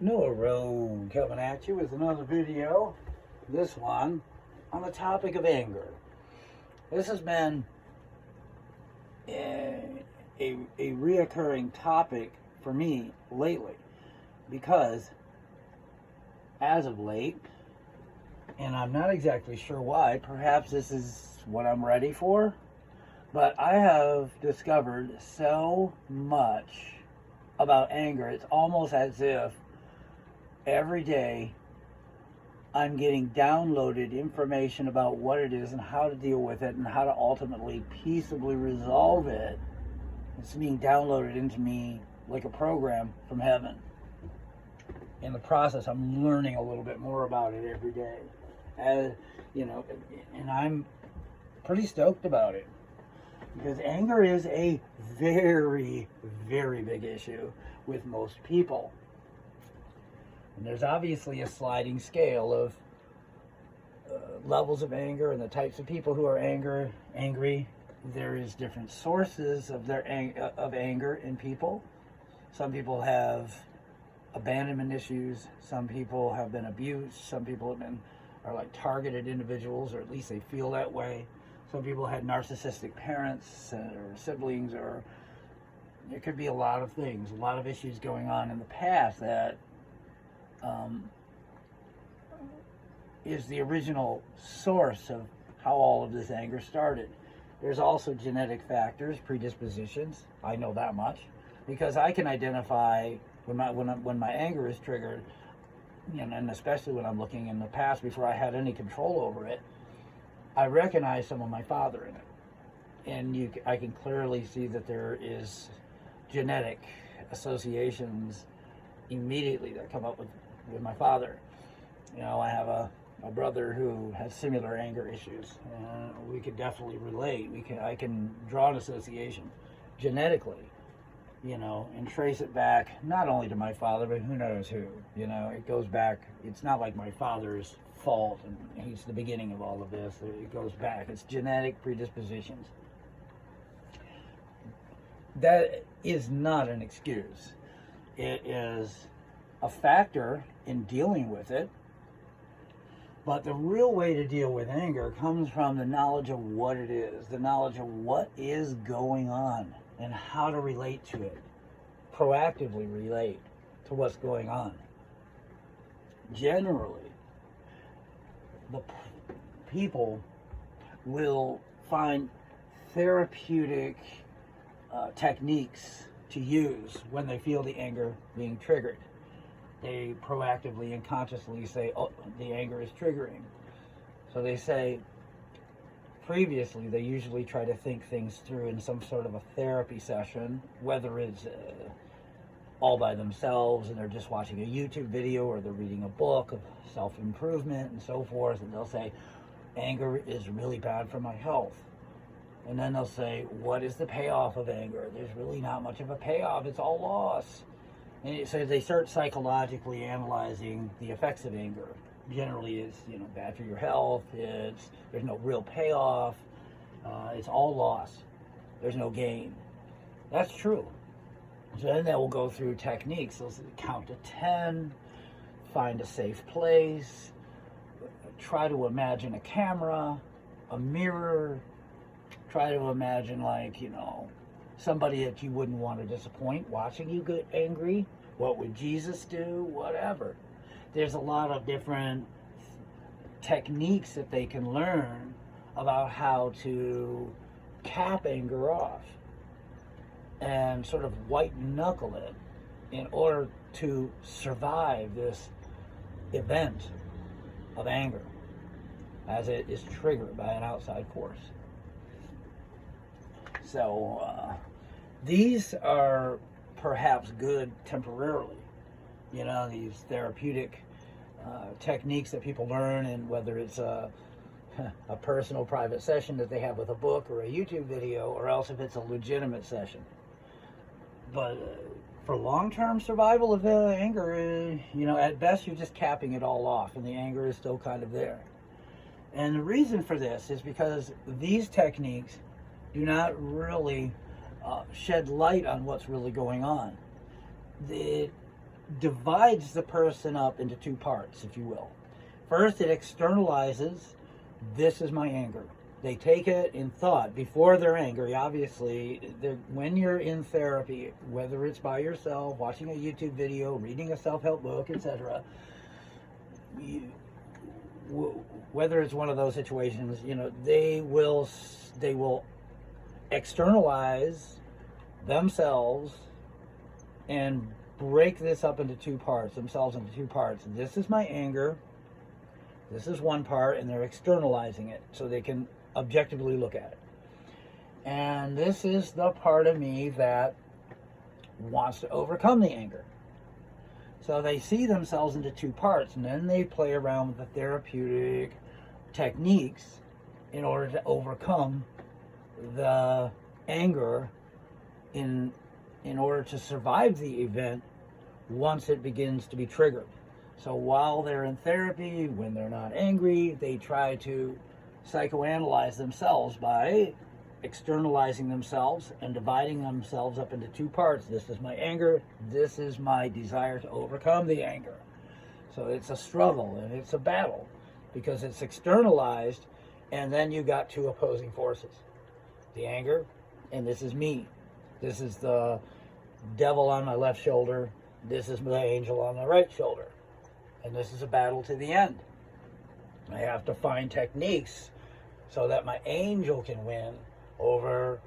Noah Rowe coming at you with another video, this one on the topic of anger. This has been a reoccurring topic for me lately because as of late, and I'm not exactly sure why, perhaps this is what I'm ready for, but I have discovered so much about anger. It's almost as if every day I'm getting downloaded information about what it is and how to deal with it and how to ultimately peaceably resolve it. It's being downloaded into me like a program from heaven. In the process, I'm learning a little bit more about it every day. And I'm pretty stoked about it. Because anger is a very, very big issue with most people. And there's obviously a sliding scale of levels of anger and the types of people who are angry. There is different sources of of anger in people. Some people have abandonment issues. Some people have been abused. Some people are like targeted individuals, or at least they feel that way. Some people had narcissistic parents or siblings, or it could be a lot of things, a lot of issues going on in the past that is the original source of how all of this anger started. There's also genetic factors, predispositions. I know that much because I can identify when my anger is triggered, and especially when I'm looking in the past before I had any control over it. I recognize some of my father in it, and I can clearly see that there is genetic associations immediately that come up with my father. I have a brother who has similar anger issues. We could definitely relate. I can draw an association genetically, and trace it back not only to my father, but who knows who. It goes back. It's not like my father's fault and he's the beginning of all of this. It goes back. It's genetic predispositions. That is not an excuse. It is a factor in dealing with it. But the real way to deal with anger comes from the knowledge of what it is, the knowledge of what is going on and how to relate to it, proactively relate to what's going on. Generally, the people will find therapeutic techniques to use when they feel the anger being triggered. They proactively and consciously say, oh, the anger is triggering. So they say, previously, they usually try to think things through in some sort of a therapy session, whether it's all by themselves and they're just watching a YouTube video or they're reading a book of self-improvement and so forth, and they'll say, anger is really bad for my health. And then they'll say, what is the payoff of anger? There's really not much of a payoff. It's all loss. And so they start psychologically analyzing the effects of anger. Generally, it's bad for your health. There's no real payoff. It's all loss. There's no gain. That's true. So then they will go through techniques. They'll count to 10, find a safe place, try to imagine a camera, a mirror, try to imagine somebody that you wouldn't want to disappoint watching you get angry. What would Jesus do? Whatever. There's a lot of different techniques that they can learn about how to cap anger off and sort of white knuckle it in order to survive this event of anger as it is triggered by an outside force. So these are perhaps good temporarily, these therapeutic techniques that people learn, and whether it's a personal private session that they have with a book or a YouTube video, or else if it's a legitimate session. But for long-term survival of anger, at best you're just capping it all off and the anger is still kind of there. And the reason for this is because these techniques do not really shed light on what's really going on. divides the person up into two parts, if you will. First, it externalizes, this is my anger. They take it in thought before they're angry. Obviously, when you're in therapy, whether it's by yourself, watching a YouTube video, reading a self-help book, etc., whether it's one of those situations, they will externalize themselves and break this up into two parts, themselves into two parts. This is my anger. This is one part, and they're externalizing it so they can objectively look at it. And this is the part of me that wants to overcome the anger. So they see themselves into two parts, and then they play around with the therapeutic techniques in order to overcome the anger in order to survive the event once it begins to be triggered. So while they're in therapy, when they're not angry, they try to psychoanalyze themselves by externalizing themselves and dividing themselves up into two parts. This is my anger. This is my desire to overcome the anger. So it's a struggle and it's a battle because it's externalized, and then you got two opposing forces. The anger, and this is me. This is the devil on my left shoulder. This is the angel on the right shoulder. And this is a battle to the end. I have to find techniques so that my angel can win over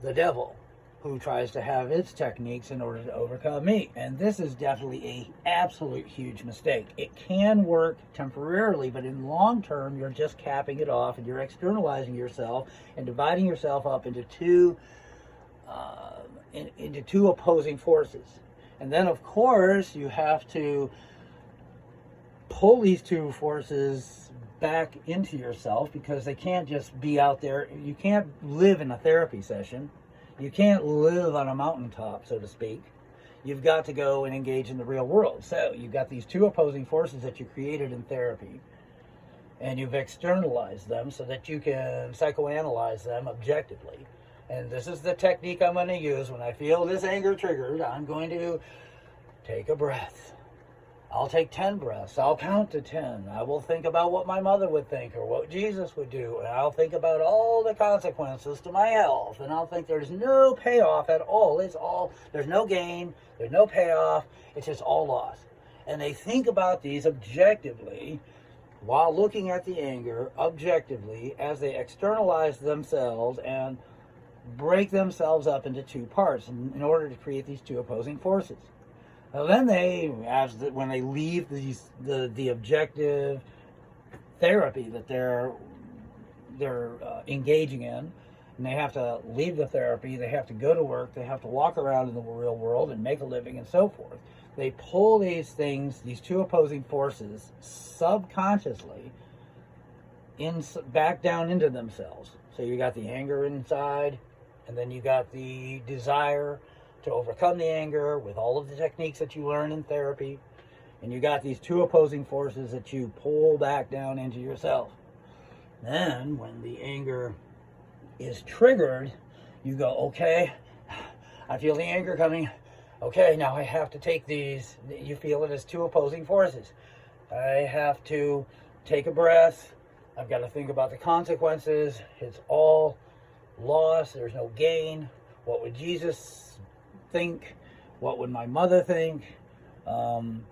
the devil, who tries to have its techniques in order to overcome me. And this is definitely an absolute huge mistake. It can work temporarily, but in long term, you're just capping it off and you're externalizing yourself and dividing yourself up into two opposing forces. And then, of course, you have to pull these two forces back into yourself, because they can't just be out there. You can't live in a therapy session. You can't live on a mountaintop, so to speak. You've got to go and engage in the real world. So you've got these two opposing forces that you created in therapy, and you've externalized them so that you can psychoanalyze them objectively. And this is the technique I'm going to use when I feel this anger triggered. I'm going to take a breath. I'll take 10 breaths. I'll count to 10. I will think about what my mother would think or what Jesus would do. And I'll think about all the consequences to my health. And I'll think there's no payoff at all. There's no gain. There's no payoff. It's just all loss. And they think about these objectively while looking at the anger objectively as they externalize themselves and break themselves up into two parts in order to create these two opposing forces. Now then when they leave the objective therapy that they're engaging in, and they have to leave the therapy, they have to go to work, they have to walk around in the real world and make a living and so forth. They pull these things, these two opposing forces, subconsciously back down into themselves. So you got the anger inside, and then you got the desire to overcome the anger with all of the techniques that you learn in therapy. And you got these two opposing forces that you pull back down into yourself. Then, when the anger is triggered, you go, okay, I feel the anger coming. Okay, now I have to take these. You feel it as two opposing forces. I have to take a breath. I've got to think about the consequences. It's all loss. There's no gain. What would Jesus think? What would my mother think? Count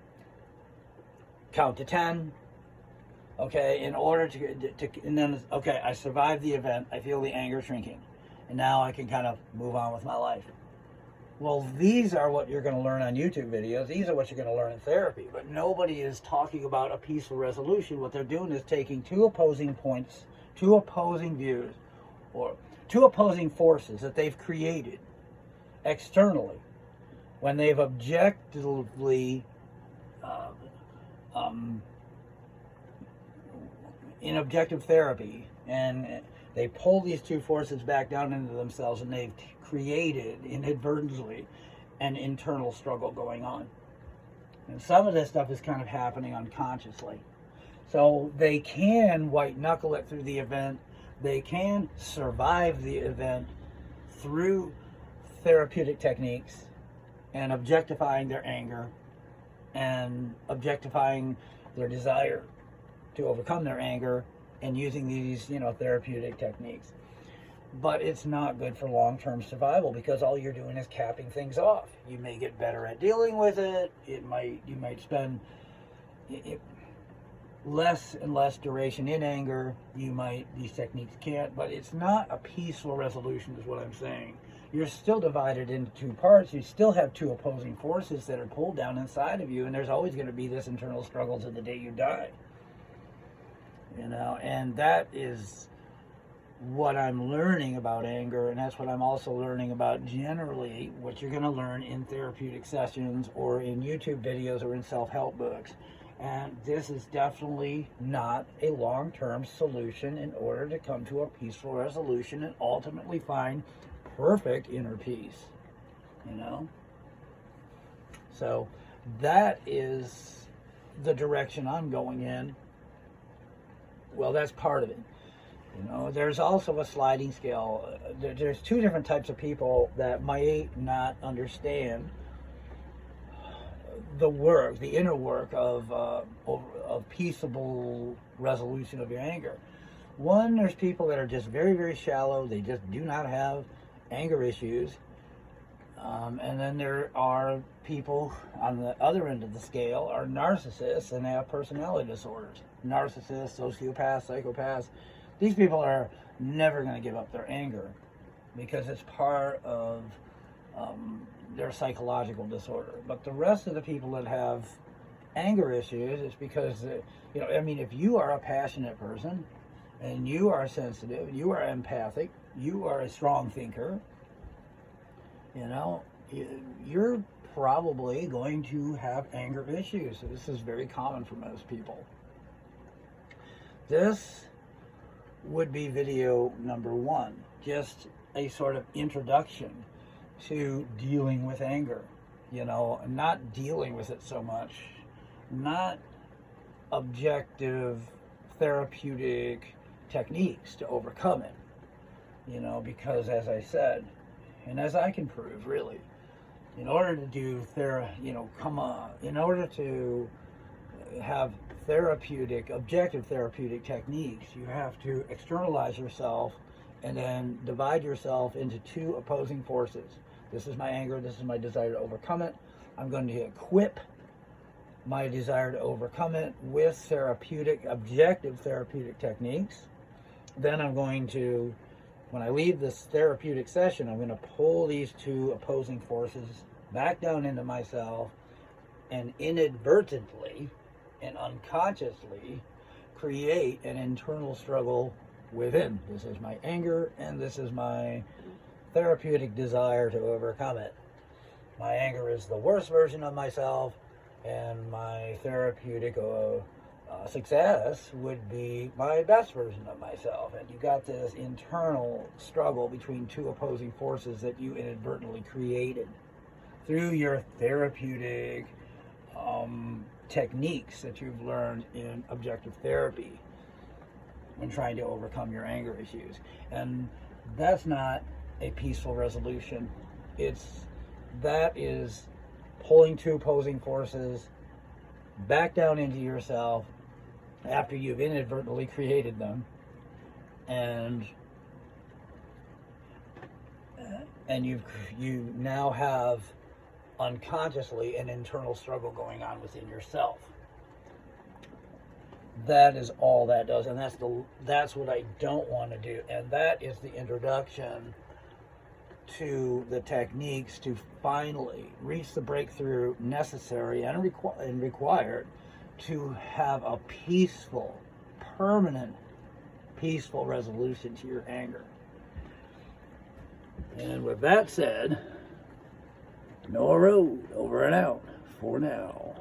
to 10. Okay, in order to and then, okay, I survived the event. I feel the anger shrinking. And now I can kind of move on with my life. Well, these are what you're going to learn on YouTube videos. These are what you're going to learn in therapy. But nobody is talking about a peaceful resolution. What they're doing is taking two opposing points, two opposing views, or two opposing forces that they've created externally when they've objectively in objective therapy, and they pull these two forces back down into themselves, and they've created inadvertently an internal struggle going on. And some of this stuff is kind of happening unconsciously. So they can white knuckle it through the event. They can survive the event through therapeutic techniques and objectifying their anger and objectifying their desire to overcome their anger and using these, therapeutic techniques. But it's not good for long-term survival, because all you're doing is capping things off. You may get better at dealing with it. You might spend less and less duration in anger. These techniques can't, but it's not a peaceful resolution is what I'm saying. You're still divided into two parts. You still have two opposing forces that are pulled down inside of you, and there's always going to be this internal struggle to the day you die. And that is what I'm learning about anger, and that's what I'm also learning about generally what you're going to learn in therapeutic sessions or in YouTube videos or in self-help books. And this is definitely not a long-term solution in order to come to a peaceful resolution and ultimately find perfect inner peace, So that is the direction I'm going in. Well, that's part of it. There's also a sliding scale. There's two different types of people that might not understand the inner work of peaceable resolution of your anger. One, there's people that are just very, very shallow. They just do not have anger issues. And then there are people on the other end of the scale are narcissists, and they have personality disorders. Narcissists, sociopaths, psychopaths. These people are never going to give up their anger because it's part of their psychological disorder. But the rest of the people that have anger issues, it's because, if you are a passionate person and you are sensitive, you are empathic, you are a strong thinker, you're probably going to have anger issues. So this is very common for most people. This would be video number 1, just a sort of introduction to dealing with anger, not dealing with it so much, not objective therapeutic techniques to overcome it, because as I said, and as I can prove really, in order to do in order to have objective therapeutic techniques, you have to externalize yourself and then divide yourself into two opposing forces. This is my anger, this is my desire to overcome it. I'm going to equip my desire to overcome it with objective therapeutic techniques. Then I'm going to, when I leave this therapeutic session, I'm going to pull these two opposing forces back down into myself and inadvertently and unconsciously create an internal struggle within. This is my anger, and this is my therapeutic desire to overcome it. My anger is the worst version of myself, and my therapeutic success would be my best version of myself. And you got this internal struggle between two opposing forces that you inadvertently created through your therapeutic techniques that you've learned in objective therapy when trying to overcome your anger issues. And that's not a peaceful resolution. That is pulling two opposing forces back down into yourself after you've inadvertently created them, and you now have unconsciously an internal struggle going on within yourself. That is all that does, and that's what I don't want to do. And that is the introduction to the techniques to finally reach the breakthrough necessary and required to have a peaceful, permanent, peaceful resolution to your anger. And with that said, Noah Road, over and out for now.